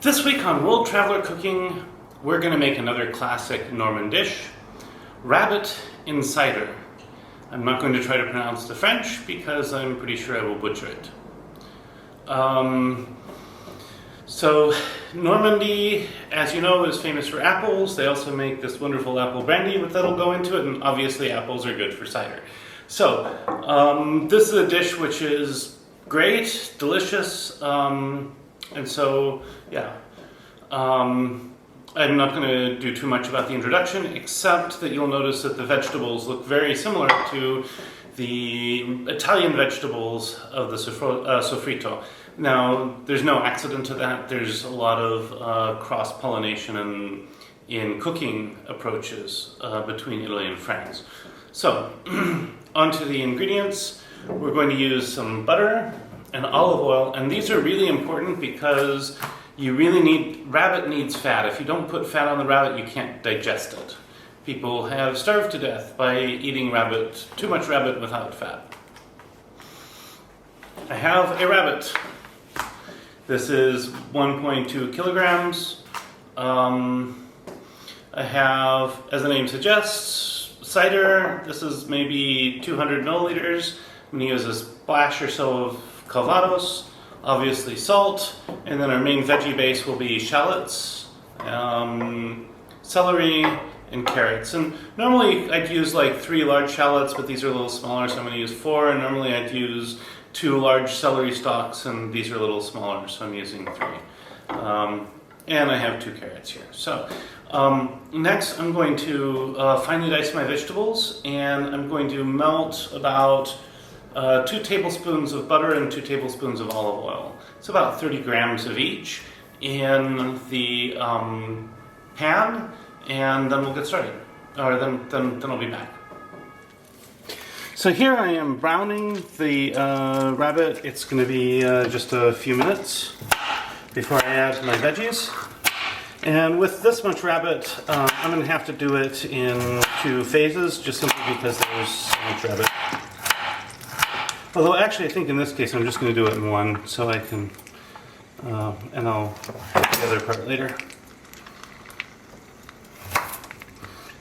This week on World Traveler Cooking, we're going to make another classic Norman dish, rabbit in cider. I'm not going to try to pronounce the French because I'm pretty sure I will butcher it. So Normandy, as you know, is famous for apples. They also make this wonderful apple brandy that'll go into it, and obviously apples are good for cider. So this is a dish which is great, delicious, and so, yeah, I'm not going to do too much about the introduction, except that you'll notice that the vegetables look very similar to the Italian vegetables of the sofrito. Now, there's no accident to that. There's a lot of cross-pollination in cooking approaches between Italy and France. So, onto the ingredients. We're going to use some butter and olive oil, and these are really important because rabbit needs fat. If you don't put fat on the rabbit, you can't digest it. People have starved to death by eating too much rabbit without fat. I have a rabbit. This is 1.2 kilograms. I have, as the name suggests, cider. This is maybe 200 milliliters. I'm going to use a splash or so of calvados, obviously salt, and then our main veggie base will be shallots, celery, and carrots. And normally I'd use like 3 large shallots, but these are a little smaller, so I'm going to use 4. And normally I'd use 2 large celery stalks, and these are a little smaller, so I'm using 3. And I have 2 carrots here. So next I'm going to finely dice my vegetables, and I'm going to melt about 2 tablespoons of butter and 2 tablespoons of olive oil. It's about 30 grams of each in the pan, and then we'll get started. Or then I'll be back. So here I am browning the rabbit. It's going to be just a few minutes before I add my veggies. And with this much rabbit, I'm going to have to do it in 2 phases, just simply because there's so much rabbit. Although actually I think in this case I'm just going to do it in 1, so I can, and I'll do the other part later.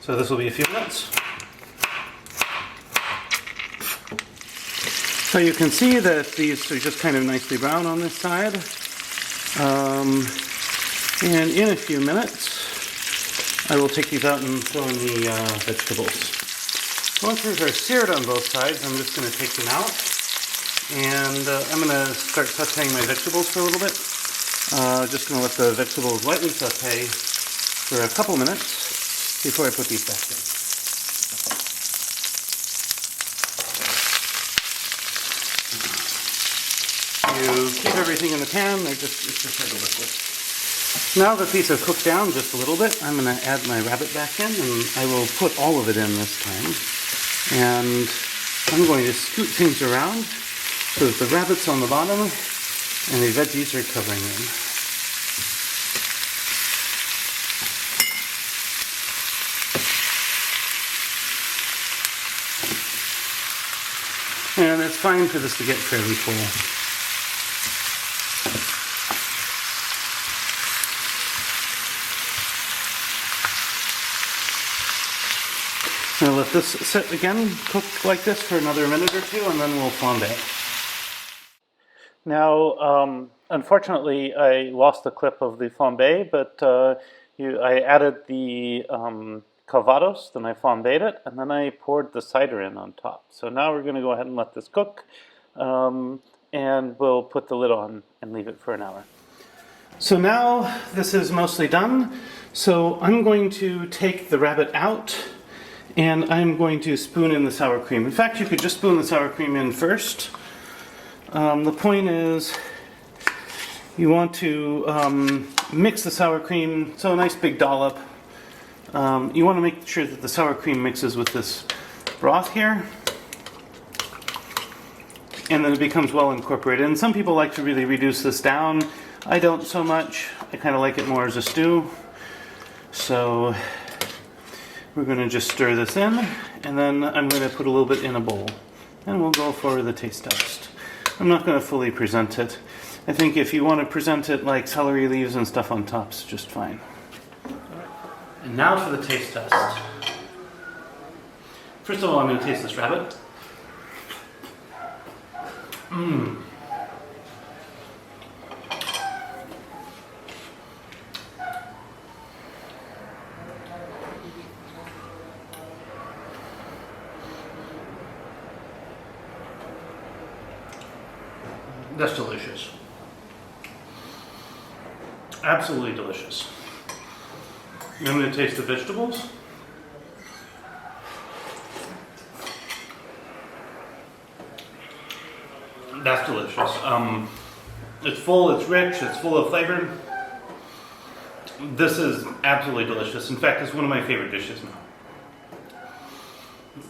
So this will be a few minutes. So you can see that these are just kind of nicely brown on this side. And in a few minutes, I will take these out and throw in the vegetables. Once these are seared on both sides, I'm just going to take them out. And I'm going to start sauteing my vegetables for a little bit. Just going to let the vegetables lightly saute for a couple minutes before I put these back in. You keep everything in the pan, it's just like a liquid. Now that these have cooked down just a little bit, I'm going to add my rabbit back in, and I will put all of it in this time. And I'm going to scoot things around so that the rabbit's on the bottom and the veggies are covering them. And it's fine for this to get fairly full. I'm going to let this sit again, cook like this for another minute or 2, and then we'll flambe. Now, unfortunately, I lost the clip of the flambe, but I added the calvados, then I flambéed it, and then I poured the cider in on top. So now we're going to go ahead and let this cook, and we'll put the lid on and leave it for an hour. So now this is mostly done, so I'm going to take the rabbit out, and I'm going to spoon in the sour cream. In fact, you could just spoon the sour cream in first. The point is, you want to mix the sour cream, so a nice big dollop. You want to make sure that the sour cream mixes with this broth here, and then it becomes well incorporated. And some people like to really reduce this down. I don't so much. I kind of like it more as a stew. So we're going to just stir this in, and then I'm going to put a little bit in a bowl, and we'll go for the taste test. I'm not going to fully present it. I think if you want to present it like celery leaves and stuff on top, it's just fine. And now for the taste test. First of all, I'm going to taste this rabbit. That's delicious. Absolutely delicious. I'm going to taste the vegetables. That's delicious. It's full, it's rich, it's full of flavor. This is absolutely delicious. In fact, it's one of my favorite dishes now.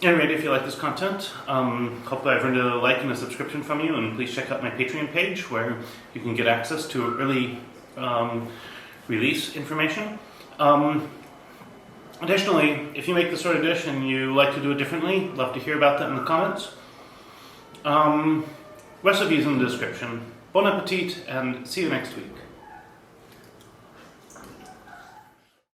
Anyway, if you like this content, hope I've earned a like and a subscription from you, and please check out my Patreon page where you can get access to early release information. Additionally, if you make this sort of dish and you like to do it differently, love to hear about that in the comments. Recipes in the description. Bon appetit, and see you next week.